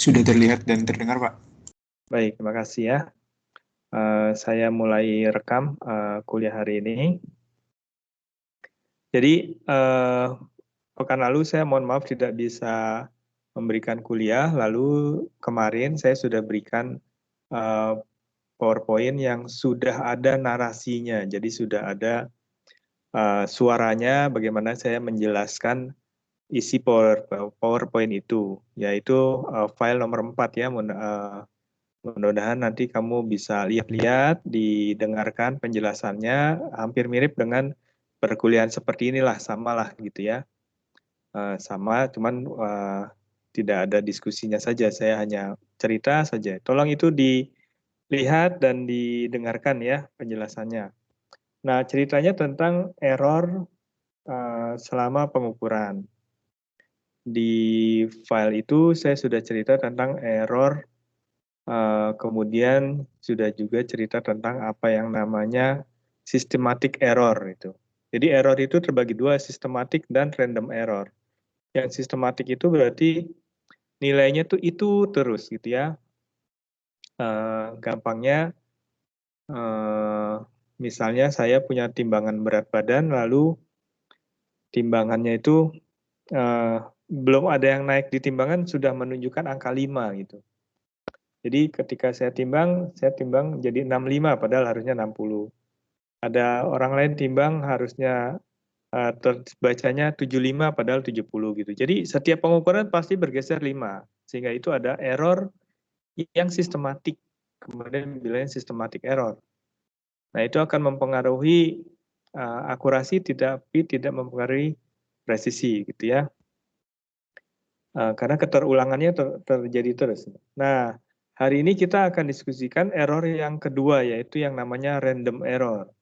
Sudah terlihat dan terdengar, Pak. Baik, terima kasih ya. Saya mulai rekam kuliah hari ini. Jadi, pekan lalu saya mohon maaf tidak bisa memberikan kuliah, lalu kemarin saya sudah berikan PowerPoint yang sudah ada narasinya, jadi sudah ada suaranya bagaimana saya menjelaskan isi PowerPoint itu, yaitu file nomor 4 ya, mudah-mudahan nanti kamu bisa lihat-lihat, didengarkan penjelasannya, hampir mirip dengan perkuliahan seperti inilah, samalah gitu ya. Sama, cuman tidak ada diskusinya saja, saya hanya cerita saja. Tolong itu dilihat dan didengarkan ya penjelasannya. Nah, ceritanya tentang error selama pengukuran. Di file itu saya sudah cerita tentang error, kemudian sudah juga cerita tentang apa yang namanya systematic error itu. Jadi error itu terbagi dua, systematic dan random error. Yang sistematik itu berarti nilainya tuh itu terus gitu ya. Gampangnya, misalnya saya punya timbangan berat badan, lalu timbangannya itu belum ada yang naik di timbangan sudah menunjukkan angka 5 gitu. Jadi ketika saya timbang jadi 65 padahal harusnya 60. Ada orang lain timbang harusnya terbacanya 75 padahal 70 gitu. Jadi setiap pengukuran pasti bergeser 5. Sehingga itu ada error yang sistematik. Kemudian bilangnya systematic error. Nah, itu akan mempengaruhi akurasi tapi tidak mempengaruhi presisi gitu ya. Karena keterulangannya terjadi terus. Nah, hari ini kita akan diskusikan error yang kedua, yaitu yang namanya random error.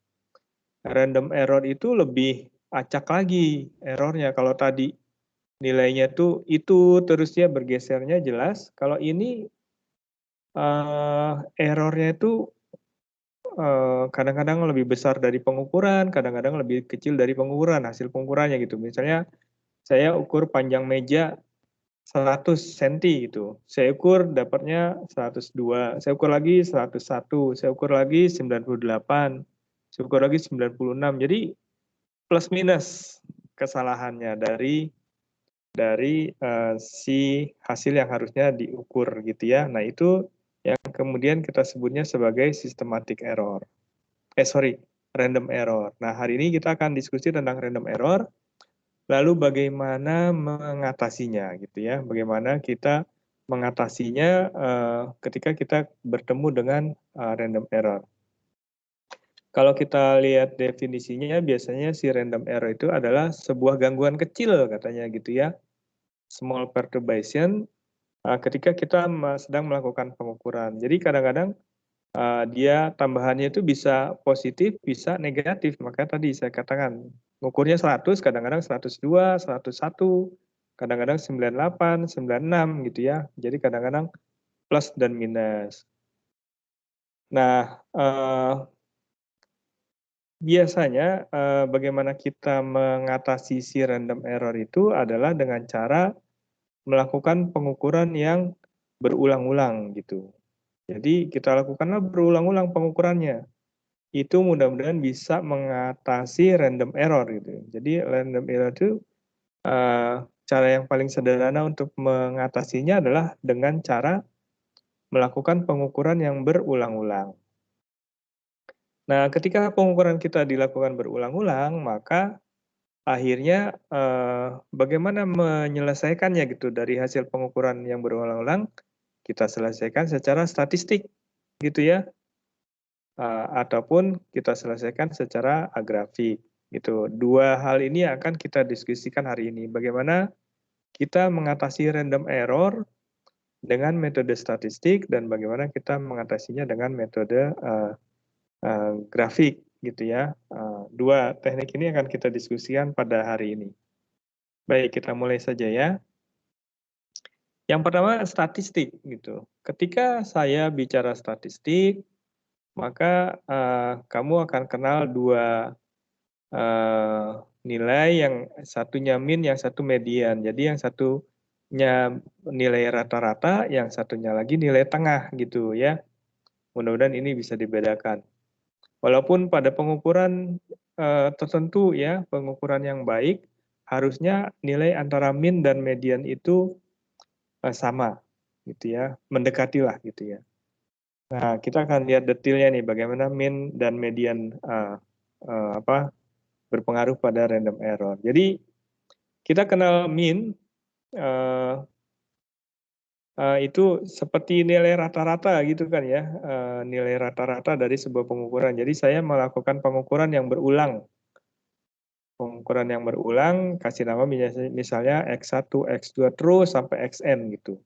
Random error itu lebih acak lagi errornya. Kalau tadi nilainya tuh itu terusnya bergesernya jelas, kalau ini errornya itu kadang-kadang lebih besar dari pengukuran, kadang-kadang lebih kecil dari pengukuran, hasil pengukurannya gitu. Misalnya saya ukur panjang meja 100 cm gitu. Saya ukur dapatnya 102, saya ukur lagi 101, saya ukur lagi 98, saya ukur lagi 96. Jadi plus minus kesalahannya dari si hasil yang harusnya diukur gitu ya. Nah, itu yang kemudian kita sebutnya sebagai systematic error. Random error. Nah, hari ini kita akan diskusi tentang random error, lalu bagaimana mengatasinya gitu ya. Bagaimana kita mengatasinya ketika kita bertemu dengan random error. Kalau kita lihat definisinya, biasanya si random error itu adalah sebuah gangguan kecil katanya gitu ya. Small perturbation ketika kita sedang melakukan pengukuran. Jadi kadang-kadang dia tambahannya itu bisa positif, bisa negatif. Maka tadi saya katakan, ngukurnya 100, kadang-kadang 102, 101, kadang-kadang 98, 96 gitu ya. Jadi kadang-kadang plus dan minus. Nah, biasanya bagaimana kita mengatasi si random error itu adalah dengan cara melakukan pengukuran yang berulang-ulang gitu. Jadi kita lakukanlah berulang-ulang pengukurannya. Itu mudah-mudahan bisa mengatasi random error gitu. Jadi random error itu cara yang paling sederhana untuk mengatasinya adalah dengan cara melakukan pengukuran yang berulang-ulang. Nah, ketika pengukuran kita dilakukan berulang-ulang, maka akhirnya bagaimana menyelesaikannya gitu dari hasil pengukuran yang berulang-ulang, kita selesaikan secara statistik gitu ya. Ataupun kita selesaikan secara grafik gitu. Dua hal ini akan kita diskusikan hari ini. Bagaimana kita mengatasi random error dengan metode statistik dan bagaimana kita mengatasinya dengan metode grafik gitu ya. Dua teknik ini akan kita diskusikan pada hari ini. Baik, kita mulai saja ya. Yang pertama statistik gitu. Ketika saya bicara statistik, maka kamu akan kenal dua nilai, yang satunya mean, yang satu median. Jadi yang satu nilai rata-rata, yang satunya lagi nilai tengah gitu ya. Mudah-mudahan ini bisa dibedakan. Walaupun pada pengukuran tertentu ya, pengukuran yang baik, harusnya nilai antara min dan median itu sama gitu ya, mendekatilah gitu ya. Nah, kita akan lihat detailnya nih bagaimana min dan median berpengaruh pada random error. Jadi kita kenal min itu seperti nilai rata-rata gitu kan ya, nilai rata-rata dari sebuah pengukuran. Jadi saya melakukan pengukuran yang berulang. Pengukuran yang berulang, kasih nama misalnya X1, X2 terus sampai Xn gitu.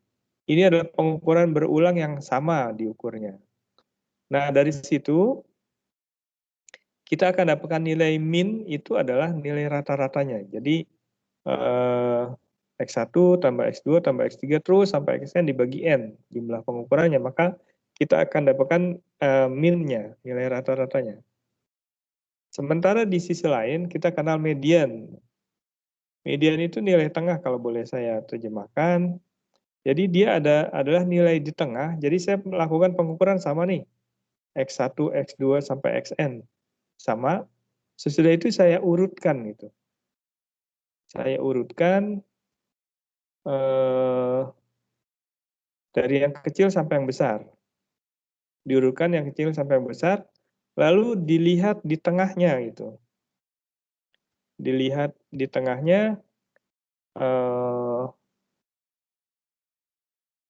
Ini adalah pengukuran berulang yang sama diukurnya. Nah, dari situ kita akan dapatkan nilai min itu adalah nilai rata-ratanya. Jadi X1 tambah X2 tambah X3 terus sampai Xn dibagi N jumlah pengukurannya, maka kita akan dapatkan min-nya, nilai rata-ratanya. Sementara di sisi lain kita kenal median. Median itu nilai tengah kalau boleh saya terjemahkan. Jadi dia adalah nilai di tengah, jadi saya melakukan pengukuran sama nih, X1, X2 sampai Xn. Sama, sesudah itu saya urutkan gitu. Saya urutkan dari yang kecil sampai yang besar. Diurutkan yang kecil sampai yang besar, lalu dilihat di tengahnya gitu. Dilihat di tengahnya,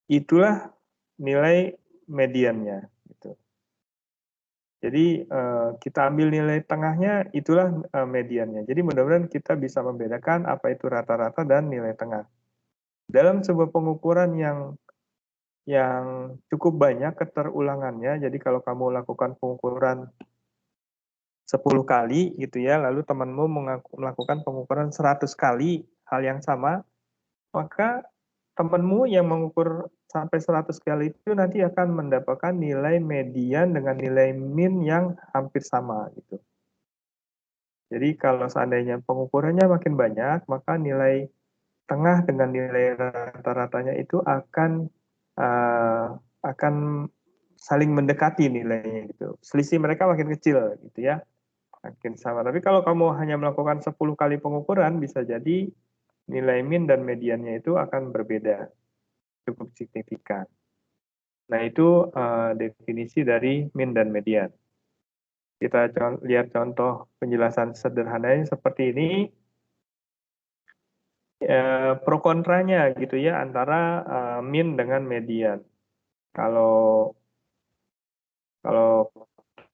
itulah nilai mediannya. Gitu. Jadi kita ambil nilai tengahnya, itulah mediannya. Jadi mudah-mudahan kita bisa membedakan apa itu rata-rata dan nilai tengah. Dalam sebuah pengukuran yang cukup banyak keterulangannya, jadi kalau kamu lakukan pengukuran 10 kali gitu ya, lalu temanmu melakukan pengukuran 100 kali hal yang sama, maka temanmu yang mengukur sampai 100 kali itu nanti akan mendapatkan nilai median dengan nilai min yang hampir sama gitu. Jadi kalau seandainya pengukurannya makin banyak, maka nilai tengah dengan nilai rata-ratanya itu akan saling mendekati nilainya gitu. Selisih mereka makin kecil gitu ya. Makin sama. Tapi kalau kamu hanya melakukan 10 kali pengukuran, bisa jadi nilai min dan mediannya itu akan berbeda, cukup signifikan. Nah, itu definisi dari min dan median. Kita lihat contoh penjelasan sederhananya seperti ini. Pro kontranya gitu ya antara min dengan median. Kalau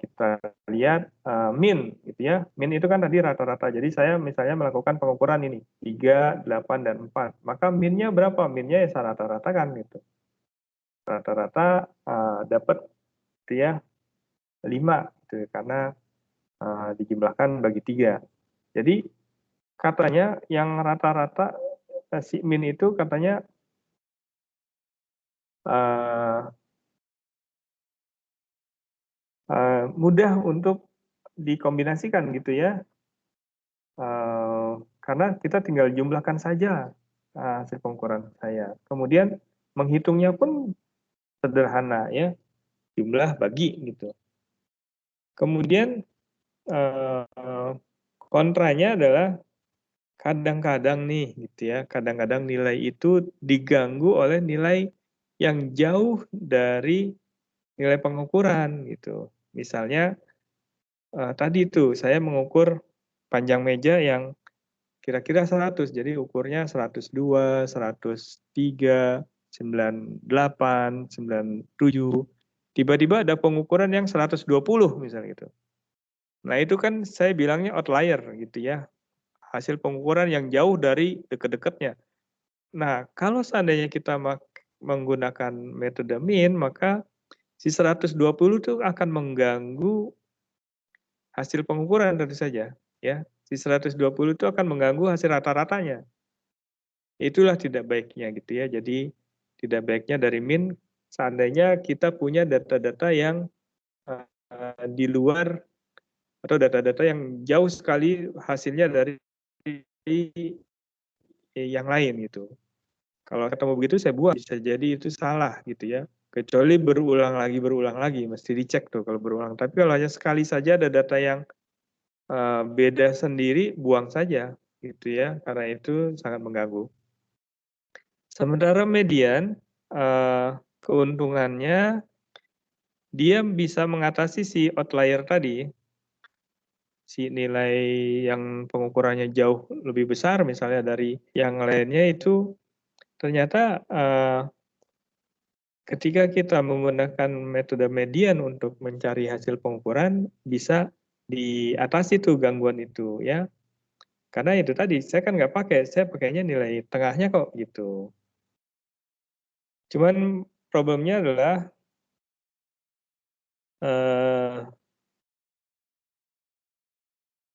kita lihat min gitu ya. Min itu kan tadi rata-rata. Jadi saya misalnya melakukan pengukuran ini 3, 8 dan 4. Maka minnya berapa? Minnya ya saya rata-ratakan gitu. Rata-rata dapat gitu ya 5 gitu karena dijumlahkan bagi 3. Jadi katanya yang rata-rata si min itu katanya mudah untuk dikombinasikan gitu ya, karena kita tinggal jumlahkan saja hasil pengukuran saya. Kemudian menghitungnya pun sederhana ya, jumlah bagi gitu. Kemudian kontranya adalah kadang-kadang nih gitu ya, kadang-kadang nilai itu diganggu oleh nilai yang jauh dari nilai pengukuran gitu. Misalnya tadi itu saya mengukur panjang meja yang kira-kira 100, jadi ukurnya 102, 103, 98, 97. Tiba-tiba ada pengukuran yang 120 misalnya gitu. Nah, itu kan saya bilangnya outlier gitu ya. Hasil pengukuran yang jauh dari dekat-dekatnya. Nah, kalau seandainya kita menggunakan metode min, maka si 120 itu akan mengganggu hasil pengukuran tentu saja, ya. Si 120 itu akan mengganggu hasil rata-ratanya. Itulah tidak baiknya gitu ya. Jadi tidak baiknya dari min seandainya kita punya data-data yang di luar atau data-data yang jauh sekali hasilnya dari yang lain gitu. Kalau ketemu begitu saya buang, bisa jadi itu salah gitu ya. Kecuali berulang lagi, mesti dicek tuh kalau berulang. Tapi kalau hanya sekali saja ada data yang beda sendiri, buang saja gitu ya, karena itu sangat mengganggu. Sementara median, keuntungannya dia bisa mengatasi si outlier tadi, si nilai yang pengukurannya jauh lebih besar misalnya dari yang lainnya itu ternyata ketika kita menggunakan metode median untuk mencari hasil pengukuran bisa diatasi tuh gangguan itu ya. Karena itu tadi saya kan nggak pakai, saya pakainya nilai tengahnya kok gitu. Cuman problemnya adalah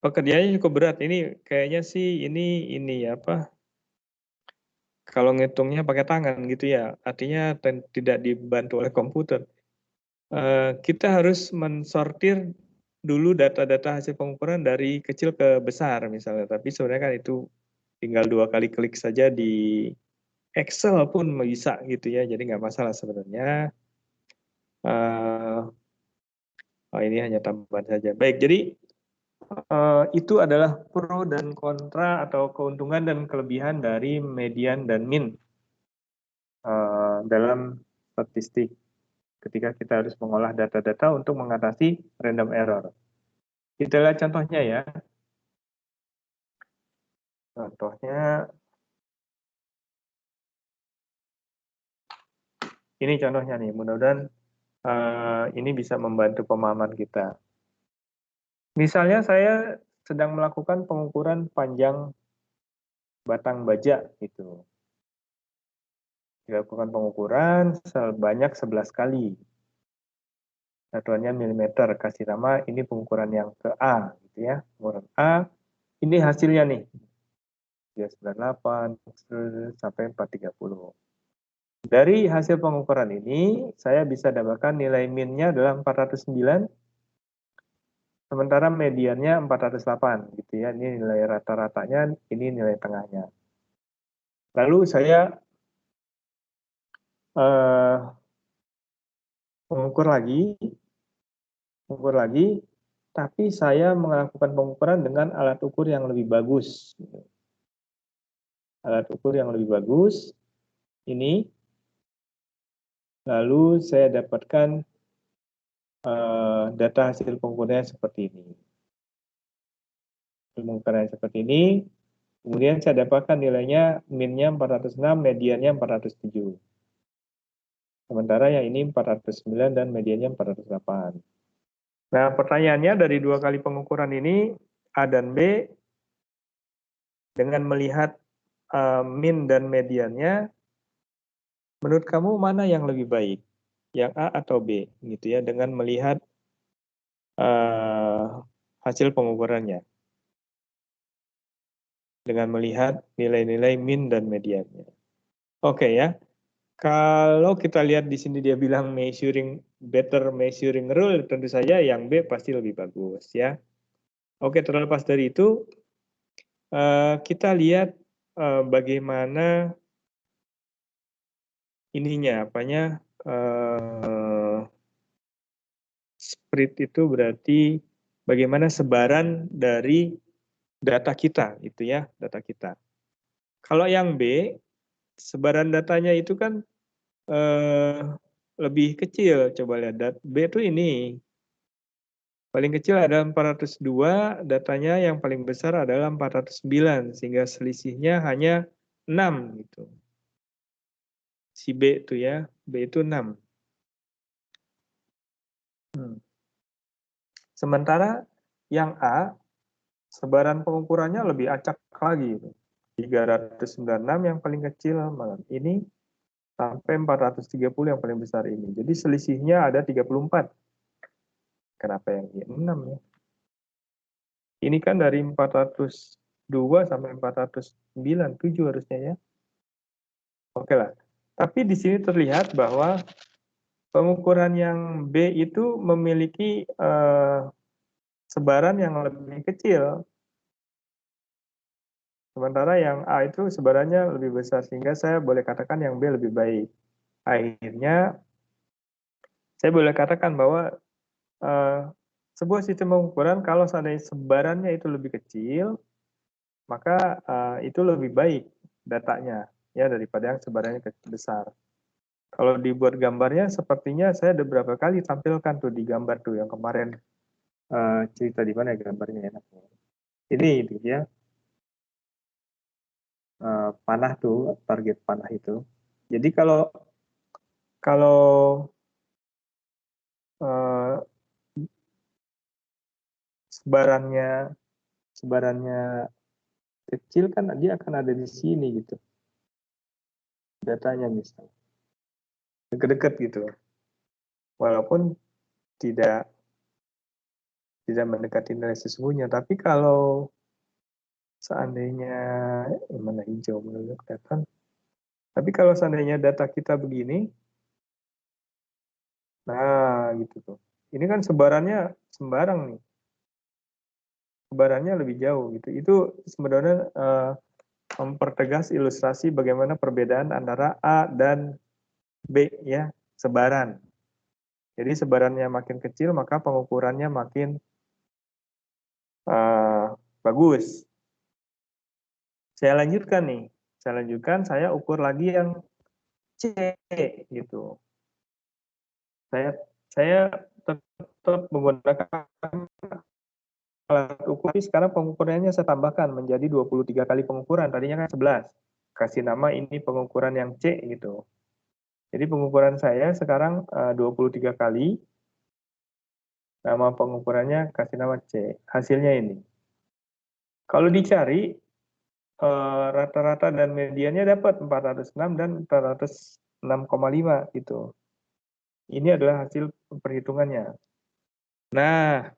pekerjaannya cukup berat. Ini kayaknya sih ini ya apa? Kalau ngitungnya pakai tangan gitu ya, artinya tidak dibantu oleh komputer. Kita harus mensortir dulu data-data hasil pengukuran dari kecil ke besar misalnya, tapi sebenarnya kan itu tinggal 2 kali klik saja di Excel pun bisa gitu ya, jadi nggak masalah sebenarnya. Ini hanya tambahan saja. Baik, jadi itu adalah pro dan kontra atau keuntungan dan kelebihan dari median dan min dalam statistik ketika kita harus mengolah data-data untuk mengatasi random error. Kita lihat contohnya ya. Contohnya, ini contohnya nih, mudah-mudahan ini bisa membantu pemahaman kita. Misalnya saya sedang melakukan pengukuran panjang batang baja gitu. Dilakukan pengukuran sebanyak 11 kali. Satuannya milimeter, kasih nama ini pengukuran yang ke A gitu ya. Pengukuran A, ini hasilnya nih. 398 sampai 430. Dari hasil pengukuran ini, saya bisa dapatkan nilai min-nya adalah 409, sementara mediannya 408 gitu ya. Ini nilai rata-ratanya, ini nilai tengahnya. Lalu saya mengukur lagi, tapi saya melakukan pengukuran dengan alat ukur yang lebih bagus. Alat ukur yang lebih bagus, ini, lalu saya dapatkan data hasil pengukurannya seperti ini. Pengukuran seperti ini, kemudian saya dapatkan nilainya min-nya 406, mediannya 407. Sementara yang ini 409 dan mediannya 408. Nah, pertanyaannya dari 2 kali pengukuran ini, A dan B, dengan melihat min dan mediannya, menurut kamu mana yang lebih baik? Yang A atau B? Gitu ya, dengan melihat hasil pengukurannya. Dengan melihat nilai-nilai min dan mediannya. Oke ya. Kalau kita lihat di sini dia bilang better measuring rule, tentu saja yang B pasti lebih bagus ya. Oke, terlepas dari itu, kita lihat bagaimana ininya, apanya, spread itu berarti bagaimana sebaran dari data kita, itu ya, data kita. Kalau yang B, sebaran datanya itu kan lebih kecil. Coba lihat, B itu ini. Paling kecil adalah 402, datanya yang paling besar adalah 409, sehingga selisihnya hanya 6 gitu. Si B itu ya, B itu 6. Sementara yang A, sebaran pengukurannya lebih acak lagi. 396 yang paling kecil malam ini, sampai 430 yang paling besar ini. Jadi selisihnya ada 34. Kenapa yang ini 6 ya? Ini kan dari 402 sampai 409, 7 harusnya ya. Oke lah. Tapi di sini terlihat bahwa pengukuran yang B itu memiliki sebaran yang lebih kecil. Sementara yang A itu sebarannya lebih besar, sehingga saya boleh katakan yang B lebih baik. Akhirnya, saya boleh katakan bahwa sebuah sistem pengukuran kalau seandainya sebarannya itu lebih kecil, maka itu lebih baik datanya ya daripada yang sebarannya besar. Kalau dibuat gambarnya, sepertinya saya udah berapa kali tampilkan tuh di gambar tuh yang kemarin cerita di mana ya gambarnya enaknya. Ini itu ya, panah tuh, target panah itu. Jadi kalau kalau uh, sebarannya sebarannya kecil kan dia akan ada di sini gitu datanya misalnya deket-deket gitu, walaupun tidak tidak mendekati nilai sesungguhnya. Tapi kalau seandainya mana hijau menurut kelihatan. Tapi kalau seandainya data kita begini, nah gitu tuh. Ini kan sebarannya sembarang nih, sebarannya lebih jauh gitu. Itu sebenarnya mempertegas ilustrasi bagaimana perbedaan antara A dan B ya, sebaran. Jadi sebarannya makin kecil maka pengukurannya makin bagus. Saya lanjutkan nih, saya ukur lagi yang C gitu. Saya tetap menggunakan alat ukur, tapi sekarang pengukurannya saya tambahkan menjadi 23 kali pengukuran, tadinya kan 11. Kasih nama ini pengukuran yang C gitu. Jadi pengukuran saya sekarang 23 kali, nama pengukurannya kasih nama C. Hasilnya ini. Kalau dicari, rata-rata dan mediannya dapat 406 dan 406,5 gitu. Ini adalah hasil perhitungannya. Nah,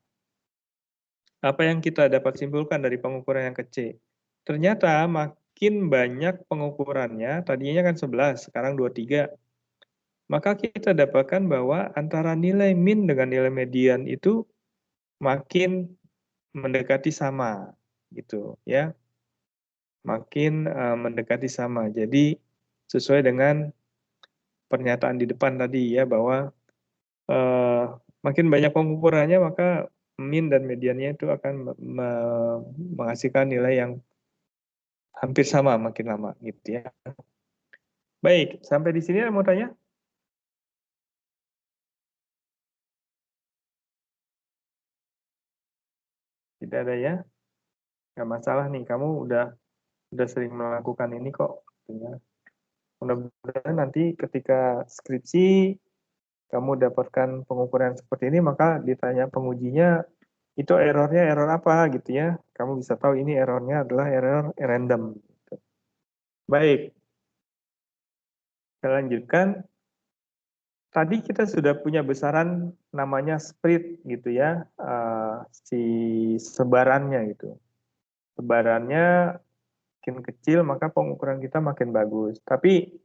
apa yang kita dapat simpulkan dari pengukuran yang kecil? Ternyata makin banyak pengukurannya, tadinya kan 11, sekarang 23. Maka kita dapatkan bahwa antara nilai min dengan nilai median itu makin mendekati sama gitu ya. Makin mendekati sama. Jadi sesuai dengan pernyataan di depan tadi ya bahwa makin banyak pengukurannya maka min dan mediannya itu akan menghasilkan nilai yang hampir sama makin lama gitu ya. Baik, sampai di sini mau tanya? Tidak ada ya? Nggak masalah nih, kamu udah sering melakukan ini kok. Ya. Mudah-mudahan nanti ketika skripsi kamu dapatkan pengukuran seperti ini, maka ditanya pengujinya itu errornya error apa gitu ya. Kamu bisa tahu ini errornya adalah error random. Baik, kita lanjutkan. Tadi kita sudah punya besaran namanya spread gitu ya, si sebarannya gitu. Sebarannya makin kecil maka pengukuran kita makin bagus. Tapi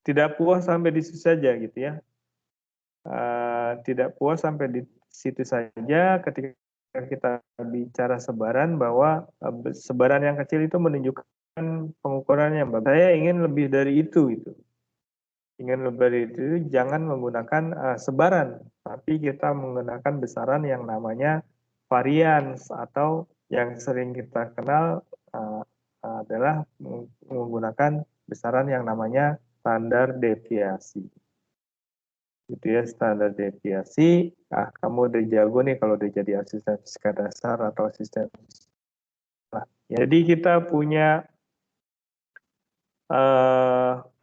tidak puas sampai di situ saja gitu ya. Tidak puas sampai di situ saja ketika kita bicara sebaran bahwa sebaran yang kecil itu menunjukkan pengukurannya. Saya ingin lebih dari itu gitu. Ingin lebih dari itu jangan menggunakan sebaran, tapi kita menggunakan besaran yang namanya varians atau yang sering kita kenal adalah menggunakan besaran yang namanya standar deviasi. Gitu ya, standar deviasi. Kamu udah jago nih kalau udah jadi asisten fisika dasar atau asisten. Nah, jadi kita punya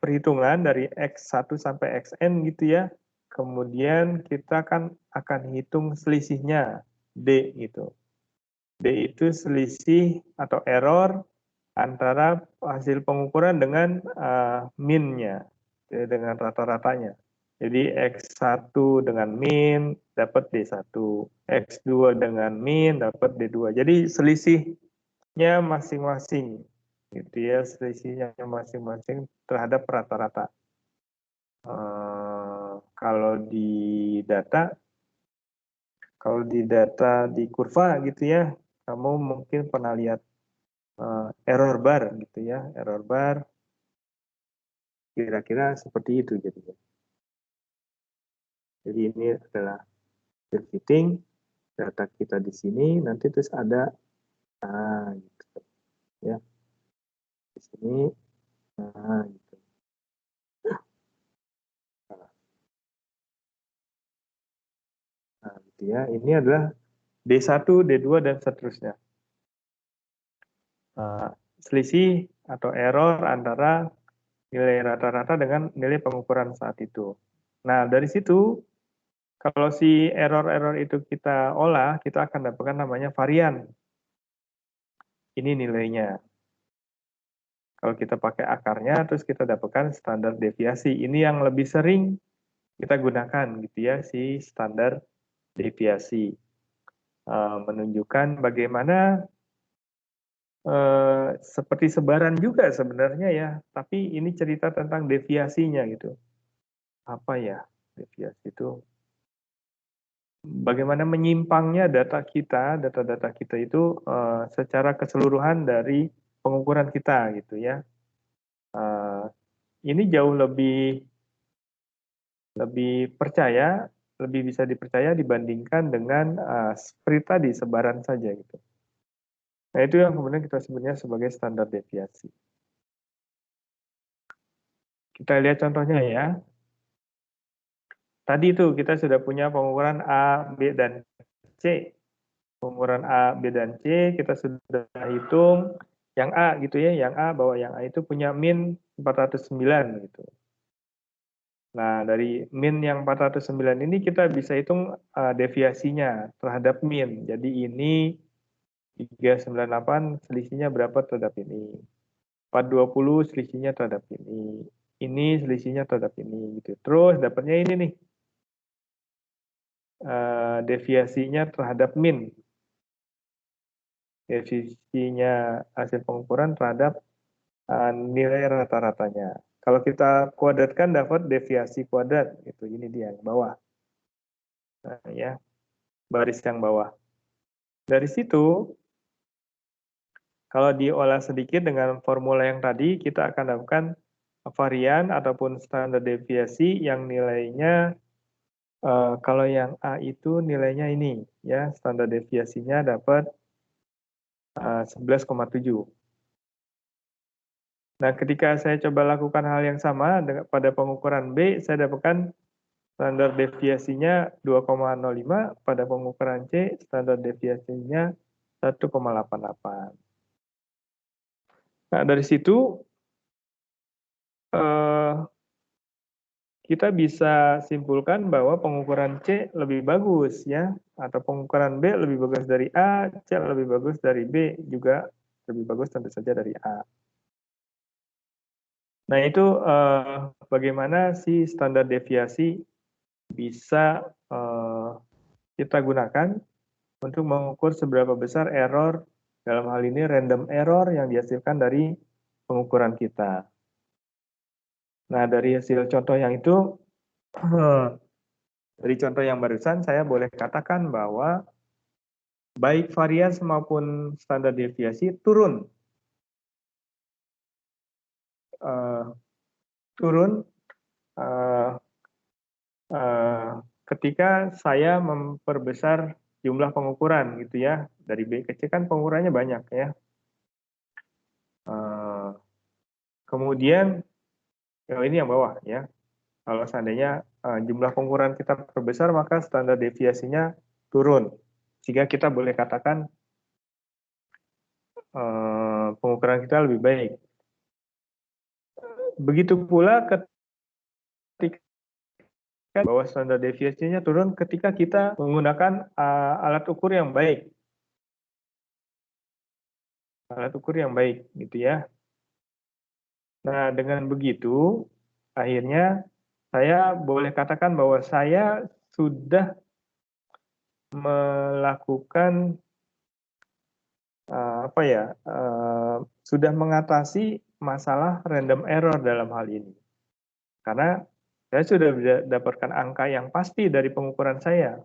perhitungan dari X1 sampai Xn gitu ya. Kemudian kita kan akan hitung selisihnya, D gitu. D itu selisih atau error antara hasil pengukuran dengan min-nya, dengan rata-ratanya. Jadi X1 dengan min dapat D1, X2 dengan min dapat D2. Jadi selisihnya masing-masing gitu ya, selisihnya masing-masing terhadap rata-rata. Kalau di data di kurva gitu ya, kamu mungkin pernah lihat error bar gitu ya, error bar kira-kira seperti itu jadinya. Jadi ini adalah field fitting, data kita di sini, nanti terus ada gitu ya, di sini, gitu. Gitu ya. Ini adalah D1, D2 dan seterusnya. Selisih atau error antara nilai rata-rata dengan nilai pengukuran saat itu. Nah, dari situ kalau si error-error itu kita olah, kita akan dapatkan namanya varian. Ini nilainya. Kalau kita pakai akarnya, terus kita dapatkan standar deviasi. Ini yang lebih sering kita gunakan gitu ya, si standar deviasi. Menunjukkan bagaimana seperti sebaran juga sebenarnya ya, tapi ini cerita tentang deviasinya gitu. Apa ya deviasi itu? Bagaimana menyimpangnya data-data kita itu secara keseluruhan dari pengukuran kita gitu ya. Ini jauh lebih lebih bisa dipercaya dibandingkan dengan seperti tadi sebaran saja gitu. Nah itu yang kemudian kita sebutnya sebagai standar deviasi. Kita lihat contohnya ya. Tadi itu kita sudah punya pengukuran A, B, dan C. Pengukuran A, B, dan C kita sudah hitung yang A gitu ya, yang A bahwa yang A itu punya min 409 gitu. Nah, dari min yang 409 ini kita bisa hitung deviasinya terhadap min. Jadi ini 398 selisihnya berapa terhadap ini. 420 selisihnya terhadap ini. Ini selisihnya terhadap ini gitu. Terus dapatnya ini nih. Deviasinya terhadap min. Deviasinya hasil pengukuran terhadap nilai rata-ratanya. Kalau kita kuadratkan dapat deviasi kuadrat gitu. Ini dia yang bawah. Nah, ya, baris yang bawah. Dari situ kalau diolah sedikit dengan formula yang tadi, kita akan dapatkan varian ataupun standar deviasi yang nilainya kalau yang A itu nilainya ini ya, standar deviasinya dapat 11,7. Nah, ketika saya coba lakukan hal yang sama pada pengukuran B, saya dapatkan standar deviasinya 2,05, pada pengukuran C standar deviasinya 1,88. Nah, dari situ kita bisa simpulkan bahwa pengukuran C lebih bagus ya, atau pengukuran B lebih bagus dari A, C lebih bagus dari B, juga lebih bagus tentu saja dari A. Nah itu bagaimana si standar deviasi bisa kita gunakan untuk mengukur seberapa besar error, dalam hal ini random error yang dihasilkan dari pengukuran kita. Nah dari hasil contoh yang itu, dari contoh yang barusan saya boleh katakan bahwa baik varians maupun standar deviasi turun. Turun ketika saya memperbesar jumlah pengukuran gitu ya. Dari B ke C kan pengukurannya banyak ya. Kemudian ini yang bawah ya. Kalau seandainya jumlah pengukuran kita perbesar, maka standar deviasinya turun. Sehingga kita boleh katakan pengukuran kita lebih baik. Begitu pula ketika bahwa standar deviasinya turun ketika kita menggunakan alat ukur yang baik. Alat ukur yang baik gitu ya. Nah, dengan begitu akhirnya saya boleh katakan bahwa saya sudah melakukan sudah mengatasi masalah random error dalam hal ini. Karena saya sudah dapatkan angka yang pasti dari pengukuran saya.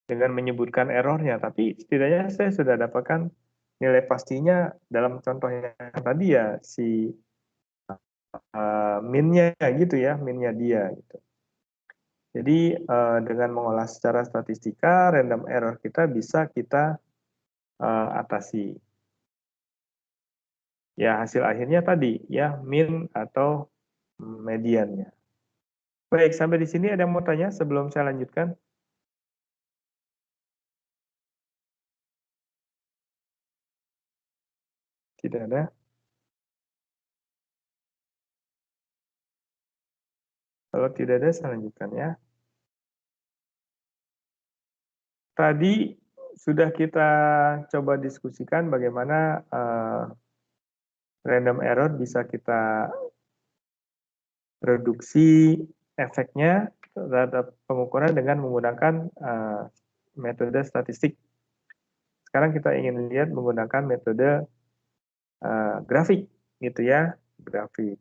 dengan menyebutkan errornya, tapi setidaknya saya sudah dapatkan nilai pastinya dalam contoh yang tadi ya si min-nya gitu ya, min-nya dia gitu. Jadi dengan mengolah secara statistika, random error kita bisa kita atasi. Ya hasil akhirnya tadi ya min atau mediannya. Baik, sampai di sini ada yang mau tanya sebelum saya lanjutkan? Tidak ada. Kalau tidak ada, saya lanjutkan ya. Tadi sudah kita coba diskusikan bagaimana random error bisa kita reduksi efeknya terhadap pengukuran dengan menggunakan metode statistik. Sekarang kita ingin lihat menggunakan metode grafik, gitu ya, grafik.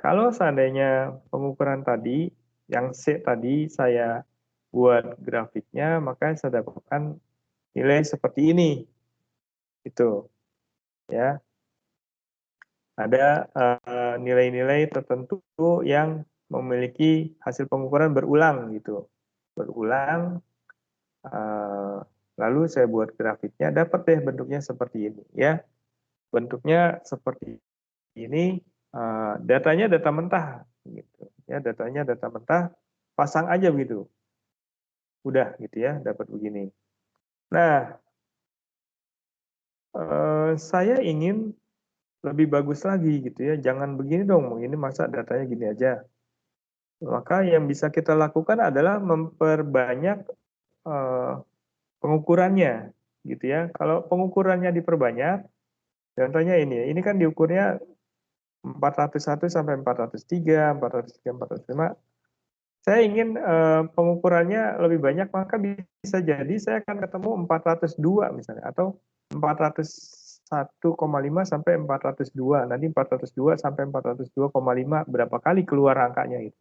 Kalau seandainya pengukuran tadi, yang C tadi saya buat grafiknya, maka saya dapatkan nilai seperti ini. Itu, ya. Ada nilai-nilai tertentu yang memiliki hasil pengukuran berulang gitu. Berulang, lalu saya buat grafiknya, dapat deh bentuknya seperti ini, ya. Bentuknya seperti ini, datanya data mentah, gitu. Ya, datanya data mentah, pasang aja begitu. Udah gitu ya, dapat begini. Nah, saya ingin lebih bagus lagi gitu ya, jangan begini dong, ini masa datanya gini aja. Maka yang bisa kita lakukan adalah memperbanyak pengukurannya, gitu ya. Kalau pengukurannya diperbanyak, contohnya ini kan diukurnya 401 sampai 403, 403, 405. Saya ingin pengukurannya lebih banyak, maka bisa jadi saya akan ketemu 402 misalnya, atau 401,5 sampai 402. Nanti 402 sampai 402,5 berapa kali keluar angkanya itu.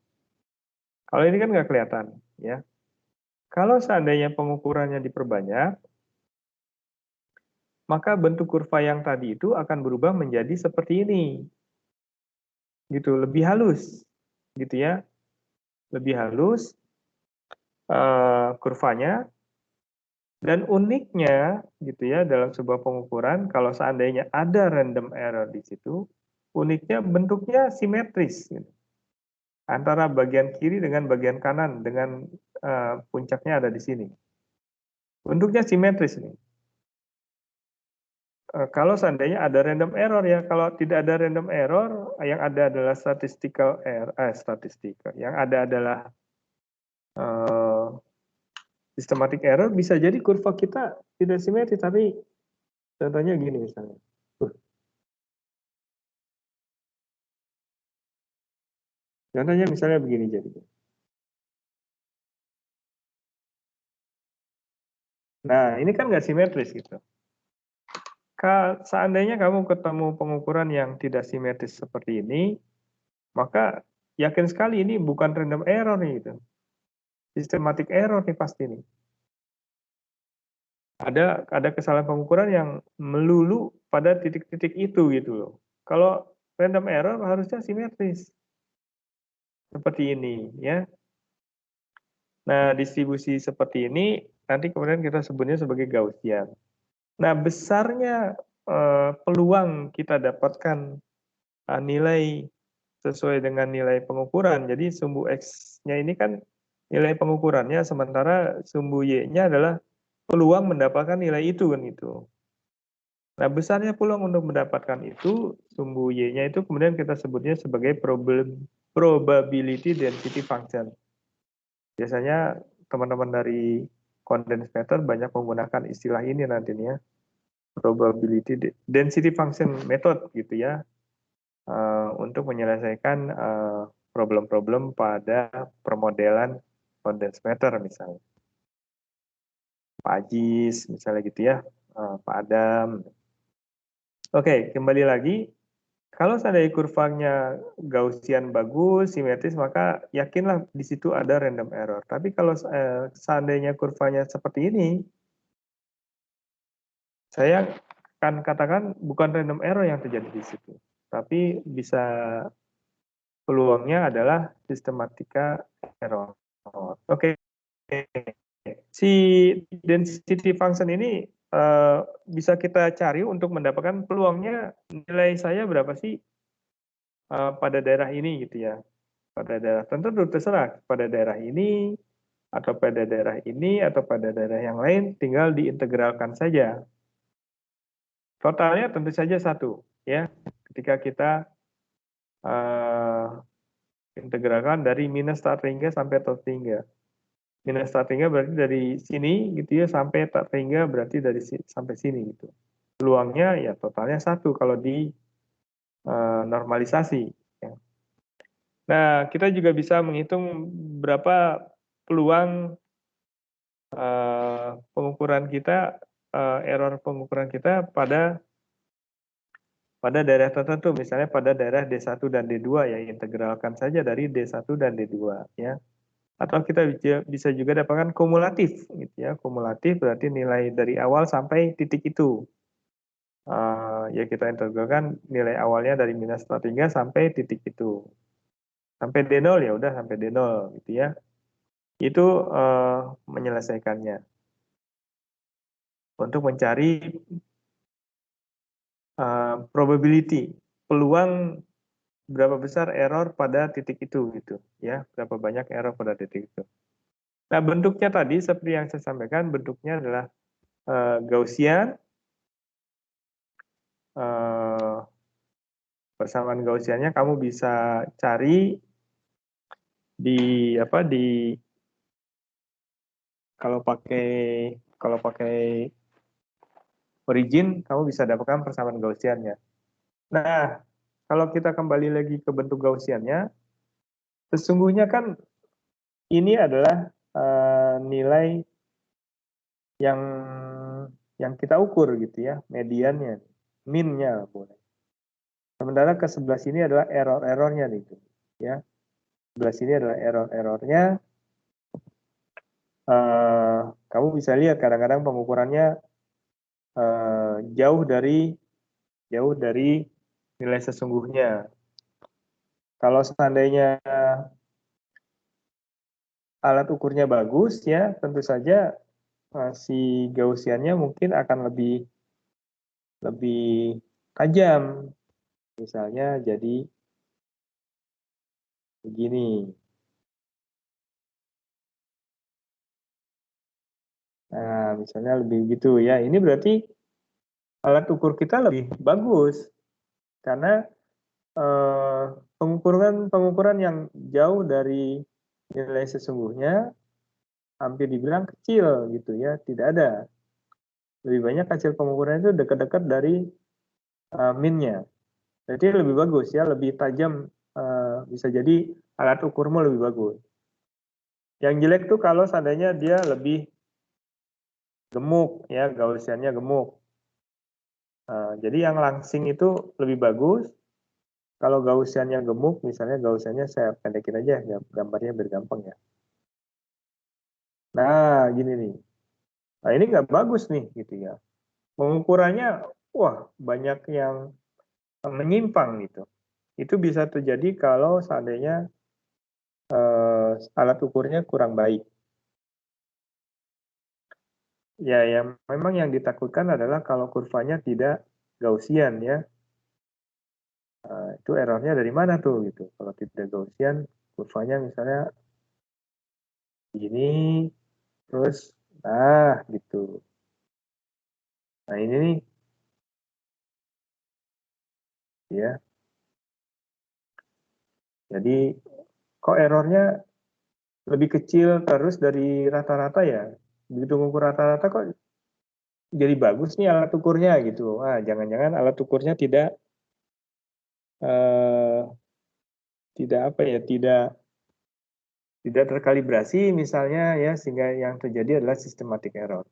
Kalau ini kan nggak kelihatan, ya. Kalau seandainya pengukurannya diperbanyak, maka bentuk kurva yang tadi itu akan berubah menjadi seperti ini. Gitu, lebih halus. Gitu ya. Lebih halus kurvanya, dan uniknya gitu ya dalam sebuah pengukuran kalau seandainya ada random error di situ, uniknya bentuknya simetris gitu. Antara bagian kiri dengan bagian kanan dengan puncaknya ada di sini. Bentuknya simetris ini. Kalau seandainya ada random error ya, kalau tidak ada random error, yang ada adalah statistical error, yang ada adalah systematic error, bisa jadi kurva kita tidak simetris, tapi contohnya gini misalnya. Contohnya misalnya begini jadi. Nah, ini kan nggak simetris gitu. Seandainya kamu ketemu pengukuran yang tidak simetris seperti ini, maka yakin sekali ini bukan random error nih gitu. Systematic error nih pasti nih. Ada kesalahan pengukuran yang melulu pada titik-titik itu gitu loh. Kalau random error harusnya simetris. Seperti ini ya. Nah, distribusi seperti ini nanti kemudian kita sebutnya sebagai Gaussian. Nah, besarnya peluang kita dapatkan nilai sesuai dengan nilai pengukuran. Jadi sumbu X-nya ini kan nilai pengukurannya, sementara sumbu Y-nya adalah peluang mendapatkan nilai itu kan itu. Nah, besarnya peluang untuk mendapatkan itu, sumbu Y-nya itu kemudian kita sebutnya sebagai probability density function. Biasanya teman-teman dari condensed matter banyak menggunakan istilah ini nantinya, probability density function method gitu ya, untuk menyelesaikan problem-problem pada permodelan condensed matter misalnya. Pak Ajis misalnya gitu ya, Pak Adam. Oke, kembali lagi. Kalau seandainya kurvanya Gaussian bagus, simetris, maka yakinlah di situ ada random error. Tapi kalau seandainya kurvanya seperti ini, saya akan katakan bukan random error yang terjadi di situ, tapi bisa peluangnya adalah sistematika error. Oke, si density function ini bisa kita cari untuk mendapatkan peluangnya nilai saya berapa sih pada daerah ini gitu ya. Pada daerah tertentu terserah pada daerah ini atau pada daerah ini atau pada daerah yang lain tinggal diintegralkan saja. Totalnya tentu saja satu ya. Ketika kita integralkan dari minus start hingga sampai tot hingga. Minus start hingga berarti dari sini gitu ya sampai tot hingga berarti dari sampai sini gitu. Peluangnya ya totalnya satu kalau di normalisasi. Ya. Nah, kita juga bisa menghitung berapa peluang pengukuran kita, error pengukuran kita pada daerah tertentu, misalnya pada daerah D1 dan D2 ya, integralkan saja dari D1 dan D2 ya. Atau kita bisa juga dapatkan kumulatif gitu ya. Kumulatif berarti nilai dari awal sampai titik itu. Ya kita integralkan nilai awalnya dari minus 3 sampai titik itu. Sampai D0 ya udah sampai D0 gitu ya. Itu menyelesaikannya. Untuk mencari probability, peluang berapa besar error pada titik itu gitu ya, berapa banyak error pada titik itu. Nah, bentuknya tadi seperti yang saya sampaikan, bentuknya adalah Gaussian. Persamaan Gaussiannya kamu bisa cari di kalau pakai origin kamu bisa dapatkan persamaan Gaussiannya. Nah, kalau kita kembali lagi ke bentuk Gaussiannya, sesungguhnya kan ini adalah nilai yang kita ukur gitu ya, mediannya, minnya boleh. Sementara ke sebelah sini adalah error-errornya gitu ya. Sebelah sini adalah error-errornya. Kamu bisa lihat kadang-kadang pengukurannya jauh dari nilai sesungguhnya. Kalau seandainya alat ukurnya bagus ya, tentu saja si Gaussiannya mungkin akan lebih tajam. Misalnya jadi begini. Nah, misalnya lebih gitu ya. Ini berarti alat ukur kita lebih bagus karena pengukuran yang jauh dari nilai sesungguhnya hampir dibilang kecil gitu ya, tidak ada. Lebih banyak hasil pengukuran itu dekat-dekat dari minnya. Jadi lebih bagus ya, lebih tajam, bisa jadi alat ukurmu lebih bagus. Yang jelek tuh kalau seandainya dia lebih gemuk ya, Gaussiannya gemuk. Jadi yang langsing itu lebih bagus. Kalau Gaussiannya gemuk, misalnya Gaussiannya saya pendekin aja, gambarnya biar gampang ya. Nah, gini nih. Nah, ini nggak bagus nih, gitu ya. Pengukurannya, wah, banyak yang menyimpang gitu. Itu bisa terjadi kalau seandainya alat ukurnya kurang baik. Ya, yang memang yang ditakutkan adalah kalau kurvanya tidak Gaussian ya. Itu errornya dari mana tuh gitu. Kalau tidak Gaussian, kurvanya misalnya gini, terus nah gitu. Nah ini nih ya. Jadi kok errornya lebih kecil terus dari rata-rata ya. Begitu mengukur rata-rata kok jadi bagus nih alat ukurnya gitu. Wah, jangan-jangan alat ukurnya eh, tidak apa ya, tidak terkalibrasi misalnya ya, sehingga yang terjadi adalah systematic error.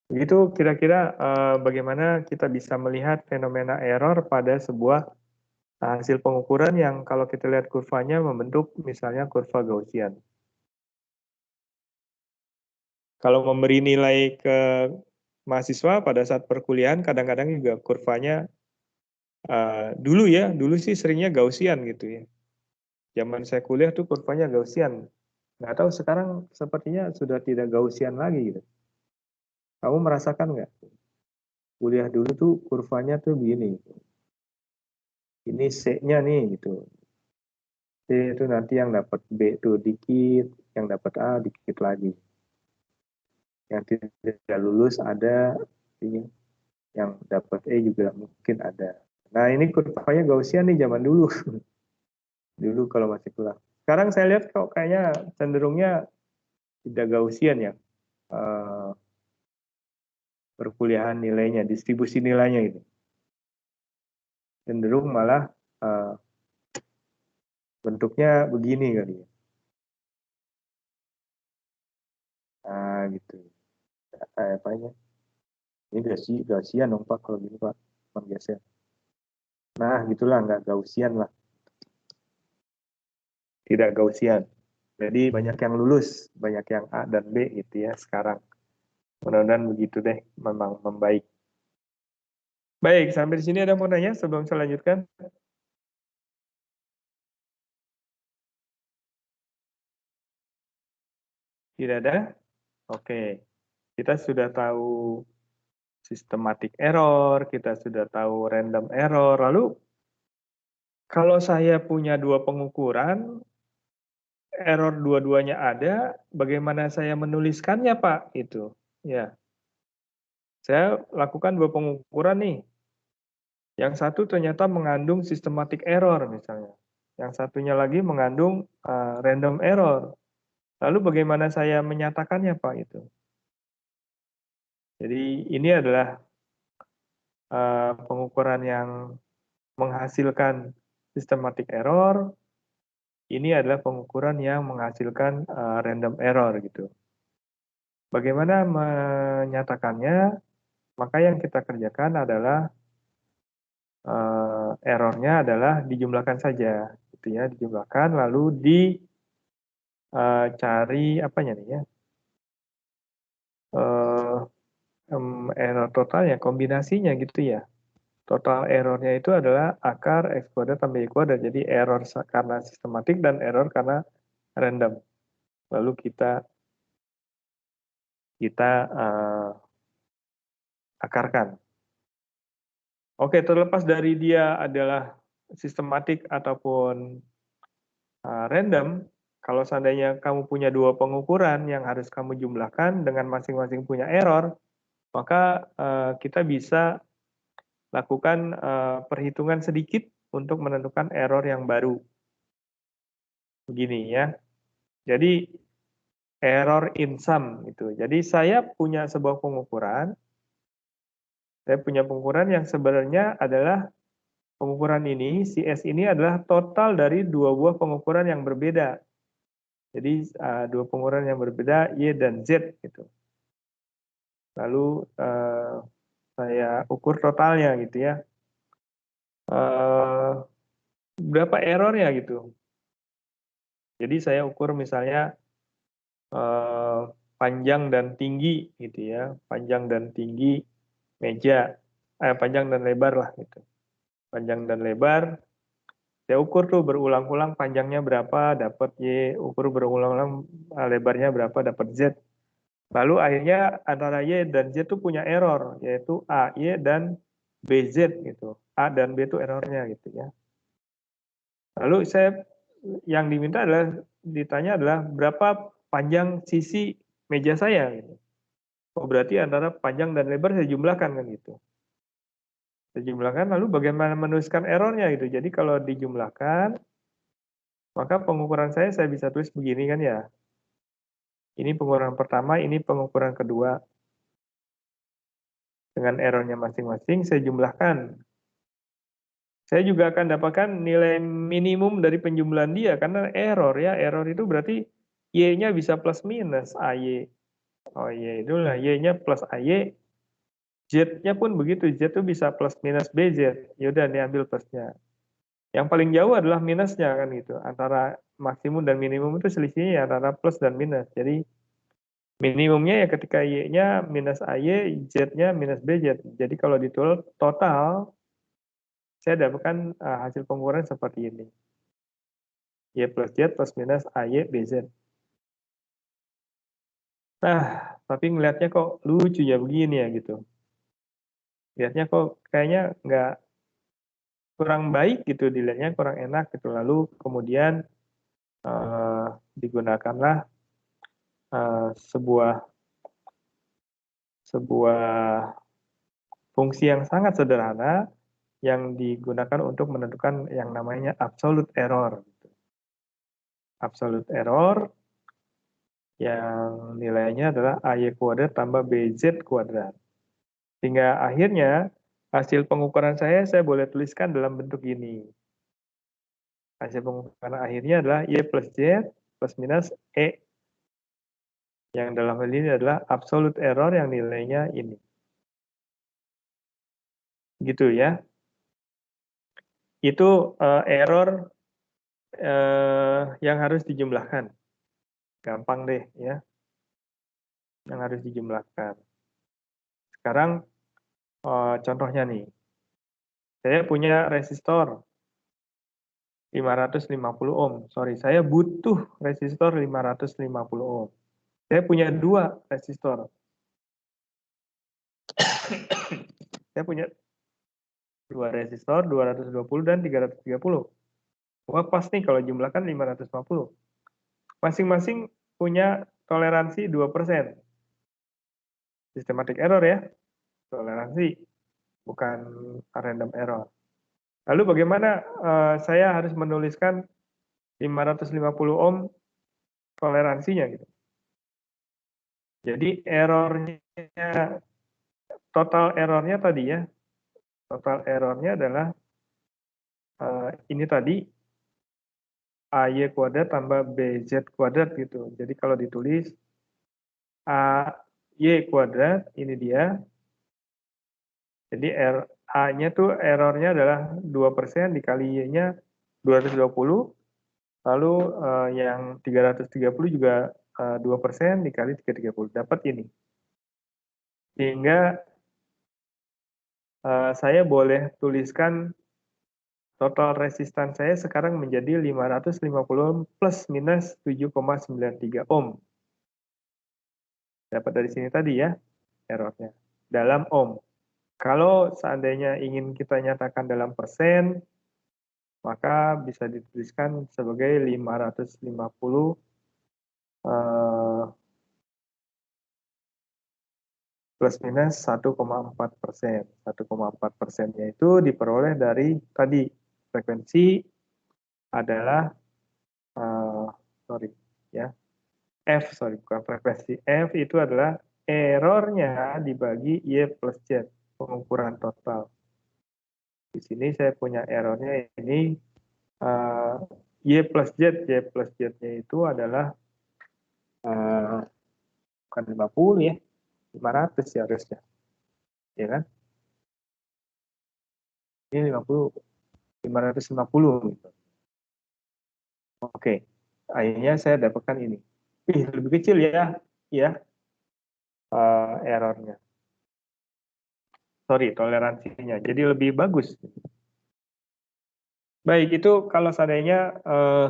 Begitu kira-kira bagaimana kita bisa melihat fenomena error pada sebuah Nah, hasil pengukuran yang kalau kita lihat kurvanya membentuk misalnya kurva Gaussian. Kalau memberi nilai ke mahasiswa pada saat perkuliahan, kadang-kadang juga kurvanya dulu sih seringnya Gaussian gitu ya. Zaman saya kuliah tuh kurvanya Gaussian. Nggak tahu sekarang sepertinya sudah tidak Gaussian lagi gitu. Kamu merasakan nggak? Kuliah dulu tuh kurvanya tuh begini. Ini C-nya nih gitu. C itu nanti yang dapat B itu dikit, yang dapat A dikit lagi. Yang tidak lulus ada, yang dapat E juga mungkin ada. Nah ini kurvanya Gaussian nih zaman dulu. Dulu kalau masih kelas. Sekarang saya lihat kok kayaknya cenderungnya tidak Gaussian ya. Perkuliahan nilainya, distribusi nilainya itu. Cenderung malah bentuknya begini kali ya. Nah gitu. Apanya? Ini Gaussian dong Pak kalau gini Pak. Menggeser. Nah gitulah, nggak Gaussian lah. Tidak Gaussian. Jadi banyak yang lulus, banyak yang A dan B gitu ya sekarang. Mudah-mudahan begitu deh, memang membaik. Baik, sampai di sini ada mau nanya sebelum saya lanjutkan? Tidak ada? Oke. Kita sudah tahu systematic error, kita sudah tahu random error. Lalu kalau saya punya dua pengukuran, error dua-duanya ada, bagaimana saya menuliskannya, Pak? Itu. Ya. Saya lakukan dua pengukuran nih. Yang satu ternyata mengandung systematic error misalnya. Yang satunya lagi mengandung random error. Lalu bagaimana saya menyatakannya, Pak, itu? Jadi ini adalah pengukuran yang menghasilkan systematic error, ini adalah pengukuran yang menghasilkan random error gitu. Bagaimana menyatakannya? Maka yang kita kerjakan adalah errornya adalah dijumlahkan saja, gitu ya, dijumlahkan lalu dicari apanya nih ya, error totalnya, kombinasinya gitu ya. Total errornya itu adalah akar X kuadrat tambah Y kuadrat. Jadi error karena sistematik dan error karena random. Lalu kita akarkan. Oke, terlepas dari dia adalah sistematik ataupun random, kalau seandainya kamu punya dua pengukuran yang harus kamu jumlahkan dengan masing-masing punya error, maka kita bisa lakukan perhitungan sedikit untuk menentukan error yang baru. Begini ya. Jadi error in sum itu. Jadi saya punya sebuah pengukuran. Saya punya pengukuran yang sebenarnya adalah pengukuran ini, si S ini adalah total dari dua buah pengukuran yang berbeda. Jadi dua pengukuran yang berbeda Y dan Z gitu. Lalu saya ukur totalnya gitu ya. Berapa errornya gitu. Jadi saya ukur misalnya panjang dan tinggi gitu ya, panjang dan tinggi meja, panjang dan lebar lah gitu. Panjang dan lebar, saya ukur tuh berulang-ulang panjangnya berapa, dapat Y, ukur berulang-ulang lebarnya berapa, dapat Z. Lalu akhirnya antara Y dan Z tuh punya error, yaitu A, Y, dan BZ gitu. A dan B itu errornya gitu ya. Lalu yang diminta adalah, ditanya adalah berapa panjang sisi meja saya gitu. Oh berarti antara panjang dan lebar saya jumlahkan kan gitu. Saya jumlahkan lalu bagaimana menuliskan errornya gitu. Jadi kalau dijumlahkan, maka pengukuran saya bisa tulis begini kan ya. Ini pengukuran pertama, ini pengukuran kedua. Dengan errornya masing-masing saya jumlahkan. Saya juga akan dapatkan nilai minimum dari penjumlahan dia karena error ya. Error itu berarti Y-nya bisa plus minus AY. Oh Y itulah Y-nya plus AY. Z-nya pun begitu. Z itu bisa plus minus BZ. Yaudah diambil plusnya. Yang paling jauh adalah minusnya kan gitu. Antara maksimum dan minimum itu selisihnya ya antara plus dan minus. Jadi minimumnya ya ketika Y-nya minus AY, Z-nya minus BZ. Jadi kalau ditulis total, saya dapatkan hasil pengukuran seperti ini. Y plus Z plus minus AY BZ. Nah, tapi ngelihatnya kok lucu ya begini ya gitu. Lihatnya kok kayaknya nggak kurang baik gitu, dilihatnya kurang enak gitu. Lalu kemudian digunakanlah sebuah fungsi yang sangat sederhana yang digunakan untuk menentukan yang namanya absolute error. Absolute error yang nilainya adalah AY kuadrat tambah BZ kuadrat. Sehingga akhirnya hasil pengukuran saya boleh tuliskan dalam bentuk ini. Hasil pengukuran akhirnya adalah Y plus Z plus minus E. Yang dalam hal ini adalah absolute error yang nilainya ini. Gitu ya. Itu error yang harus dijumlahkan. Gampang deh ya. Yang harus dijumlahkan. Sekarang contohnya nih. Saya punya resistor 550 ohm. Sorry, saya butuh resistor 550 ohm. Saya punya dua resistor. Saya punya dua resistor, 220 dan 330. Wah, pas nih kalau jumlahkan 550. Masing-masing punya toleransi 2%. Systematic error ya, toleransi, bukan random error. Lalu bagaimana saya harus menuliskan 550 ohm toleransinya gitu. Jadi errornya, total errornya tadi ya, total errornya adalah ini tadi AY kuadrat tambah BZ kuadrat gitu. Jadi kalau ditulis AY kuadrat, ini dia. Jadi A-nya tuh errornya adalah 2% dikali Y-nya 220. Lalu yang 330 juga 2% dikali 330. Dapat ini. Sehingga saya boleh tuliskan total resistan saya sekarang menjadi 550 plus minus 7,93 ohm. Dapat dari sini tadi ya errornya. Dalam ohm. Kalau seandainya ingin kita nyatakan dalam persen, maka bisa dituliskan sebagai 550 plus minus 1,4%. 1,4%-nya itu diperoleh dari tadi frekuensi adalah bukan frekuensi. F itu adalah errornya dibagi Y plus Z, pengukuran total. Di sini saya punya errornya ini Y plus Z. Y plus Z-nya itu adalah bukan 50 ya, 500 ya harusnya. Ya kan? Ini 50, 550 gitu. Oke, akhirnya saya dapatkan ini. Lebih kecil ya, errornya. Sorry, toleransinya. Jadi lebih bagus. Baik, itu kalau seandainya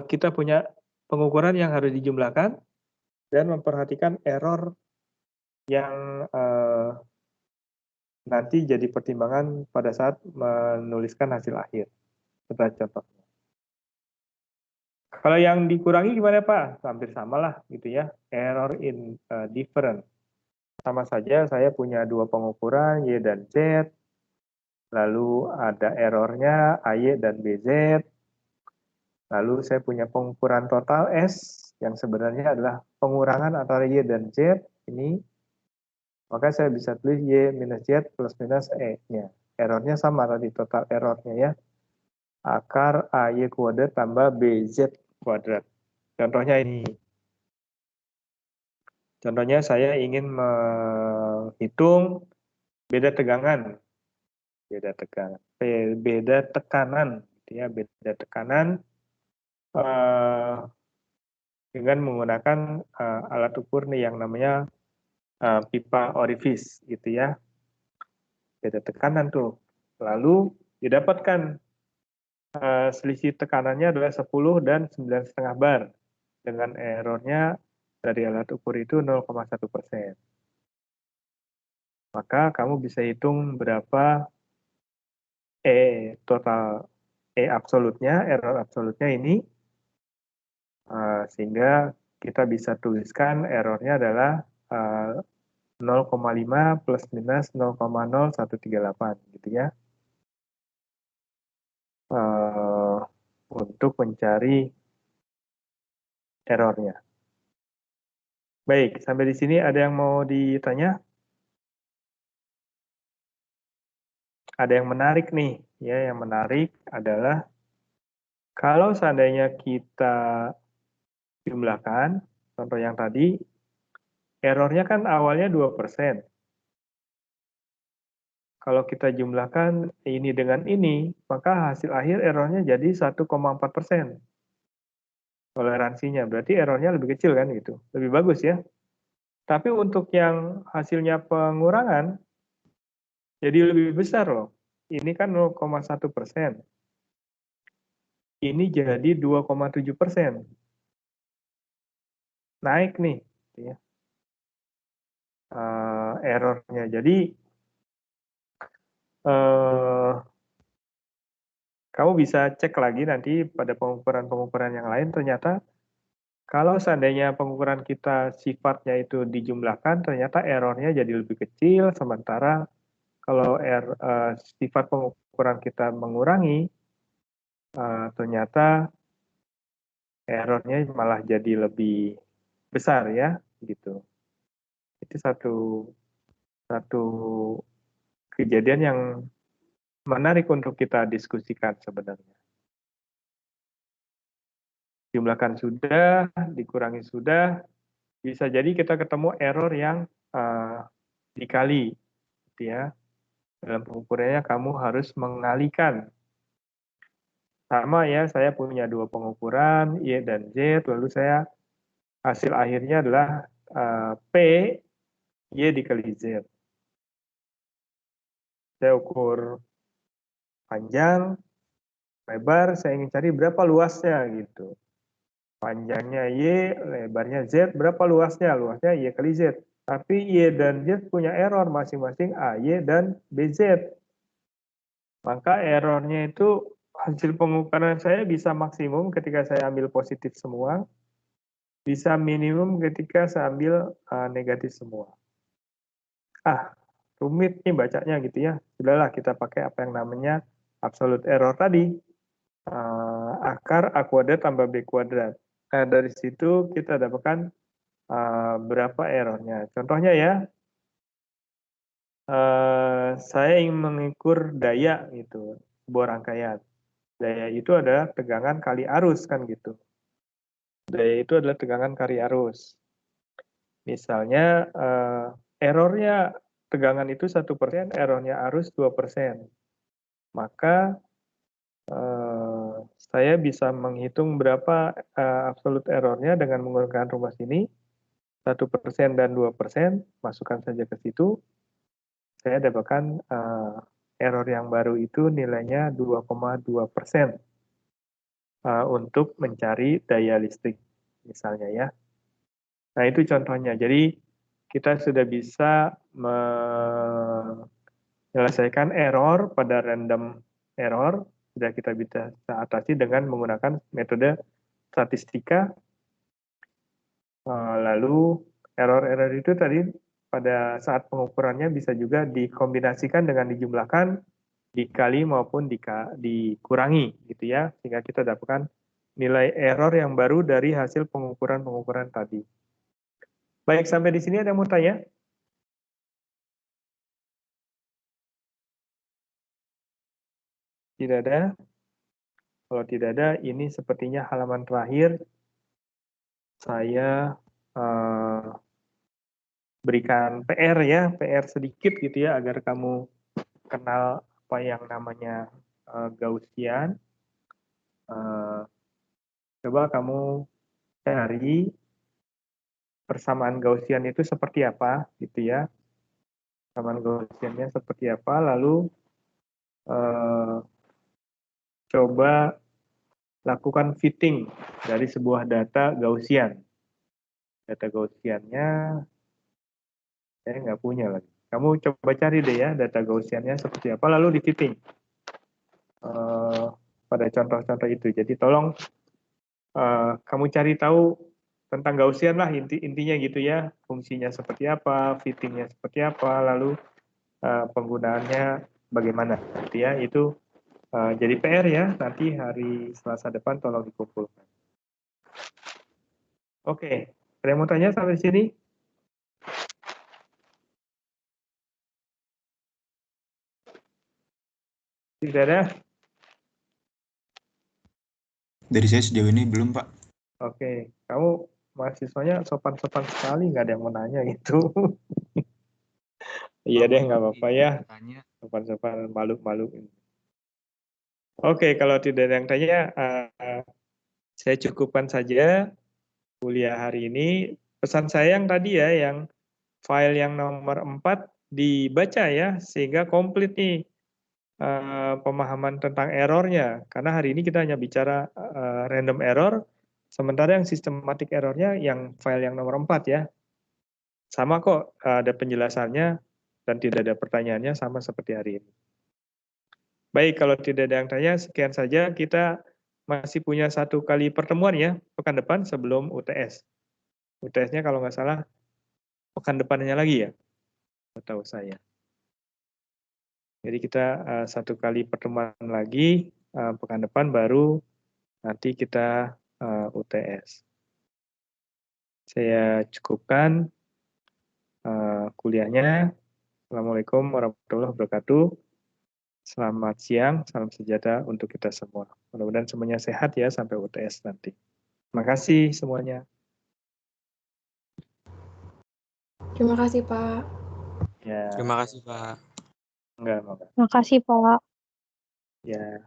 kita punya pengukuran yang harus dijumlahkan dan memperhatikan error yang nanti jadi pertimbangan pada saat menuliskan hasil akhir. Setelah contohnya. Kalau yang dikurangi gimana Pak? Hampir sama lah gitu ya. Error in different. Sama saja saya punya dua pengukuran Y dan Z. Lalu ada errornya AY dan BZ. Lalu saya punya pengukuran total S yang sebenarnya adalah pengurangan antara Y dan Z ini. Maka saya bisa tulis Y minus Z plus minus E-nya. Errornya sama tadi total errornya ya. Akar AY kuadrat tambah BZ kuadrat. Contohnya ini. Contohnya saya ingin menghitung beda tegangan. Beda tekanan ya, beda tekanan dengan menggunakan alat ukur nih yang namanya pipa orifice gitu ya, beda tekanan tuh. Lalu didapatkan selisih tekanannya adalah 10 dan 9,5 bar dengan errornya dari alat ukur itu 0,1%. Maka kamu bisa hitung berapa total absolutnya, error absolutnya ini, sehingga kita bisa tuliskan errornya adalah 0,5 plus minus 0,0138 gitu ya, untuk mencari errornya. Baik, sampai di sini ada yang mau ditanya? Ada yang menarik nih, ya, yang menarik adalah kalau seandainya kita jumlahkan, contoh yang tadi, errornya kan awalnya 2%. Kalau kita jumlahkan ini dengan ini, maka hasil akhir errornya jadi 1,4%. Toleransinya, berarti errornya lebih kecil kan gitu. Lebih bagus ya. Tapi untuk yang hasilnya pengurangan, jadi lebih besar loh. Ini kan 0,1%. Ini jadi 2,7%. Naik nih. Ya. Errornya. Jadi, kamu bisa cek lagi nanti pada pengukuran-pengukuran yang lain, ternyata kalau seandainya pengukuran kita sifatnya itu dijumlahkan, ternyata errornya jadi lebih kecil, sementara kalau sifat pengukuran kita mengurangi, ternyata errornya malah jadi lebih besar ya, gitu. Itu satu kejadian yang menarik untuk kita diskusikan sebenarnya. Jumlahkan sudah, dikurangi sudah, bisa jadi kita ketemu error yang dikali, gitu ya. Dalam pengukurannya kamu harus mengalikan. Sama ya, saya punya dua pengukuran, Y dan Z, lalu saya hasil akhirnya adalah P, Y dikali Z. Saya ukur panjang, lebar, saya ingin cari berapa luasnya gitu. Panjangnya Y, lebarnya Z, berapa luasnya? Luasnya Y kali Z. Tapi Y dan Z punya error masing-masing AY dan BZ. Maka errornya itu hasil pengukuran saya bisa maksimum ketika saya ambil positif semua, bisa minimum ketika saya ambil negatif semua. Rumit nih bacanya gitu ya. Sudahlah kita pakai apa yang namanya absolute error tadi. Akar A kuadrat tambah B kuadrat. Nah, dari situ kita dapatkan berapa errornya. Contohnya ya, saya ingin mengukur daya gitu, sebuah rangkaian. Daya itu adalah tegangan kali arus kan gitu. Daya itu adalah tegangan kali arus. Misalnya errornya tegangan itu 1%, errornya arus 2%. Maka saya bisa menghitung berapa absolute errornya dengan menggunakan rumus ini. 1% dan 2%, masukkan saja ke situ. Saya dapatkan error yang baru itu nilainya 2,2% untuk mencari daya listrik misalnya ya. Nah itu contohnya. Jadi kita sudah bisa menyelesaikan error pada random error, sudah kita bisa atasi dengan menggunakan metode statistika. Lalu error-error itu tadi pada saat pengukurannya bisa juga dikombinasikan dengan dijumlahkan, dikali maupun dikurangi gitu ya, sehingga kita dapatkan nilai error yang baru dari hasil pengukuran-pengukuran tadi. Baik, sampai di sini ada yang mau tanya? Tidak ada? Kalau tidak ada, ini sepertinya halaman terakhir. Saya berikan PR ya, PR sedikit gitu ya, agar kamu kenal apa yang namanya Gaussian. Eh, coba kamu cari persamaan Gaussian itu seperti apa, gitu ya. Persamaan Gaussiannya seperti apa, lalu coba lakukan fitting dari sebuah data Gaussian. Data Gaussiannya saya nggak punya lagi. Kamu coba cari deh ya data Gaussiannya seperti apa, lalu di fitting pada contoh-contoh itu. Jadi tolong kamu cari tahu tentang Gaussian lah intinya gitu ya, fungsinya seperti apa, fittingnya seperti apa, lalu penggunaannya bagaimana, gitu ya. Itu jadi PR ya, nanti hari Selasa depan tolong dikumpulkan. Oke, ada yang mau tanya sampai sini? Tidak ada? Dari saya sejauh ini belum, Pak. Oke, kamu mahasiswanya sopan-sopan sekali, nggak ada yang mau nanya gitu. Iya deh, nggak apa-apa ya. Sopan-sopan, malu-malu. Oke, kalau tidak ada yang tanya, saya cukupkan saja kuliah hari ini. Pesan saya yang tadi ya, yang file yang nomor 4 dibaca ya, sehingga komplit nih pemahaman tentang errornya. Karena hari ini kita hanya bicara random error, sementara yang systematic errornya yang file yang nomor 4 ya. Sama kok, ada penjelasannya dan tidak ada pertanyaannya, sama seperti hari ini. Baik, kalau tidak ada yang tanya, sekian saja. Kita masih punya 1 kali pertemuan ya, pekan depan sebelum UTS. UTS-nya kalau nggak salah, pekan depannya lagi ya, tahu saya. Jadi kita 1 kali pertemuan lagi, pekan depan baru nanti kita UTS. Saya cukupkan kuliahnya. Assalamualaikum warahmatullahi wabarakatuh. Selamat siang, salam sejahtera untuk kita semua. Mudah-mudahan semuanya sehat ya sampai UTS nanti. Terima kasih semuanya. Terima kasih, Pak. Ya, Terima kasih, Pak. enggak. Makasih, Pak. Ya.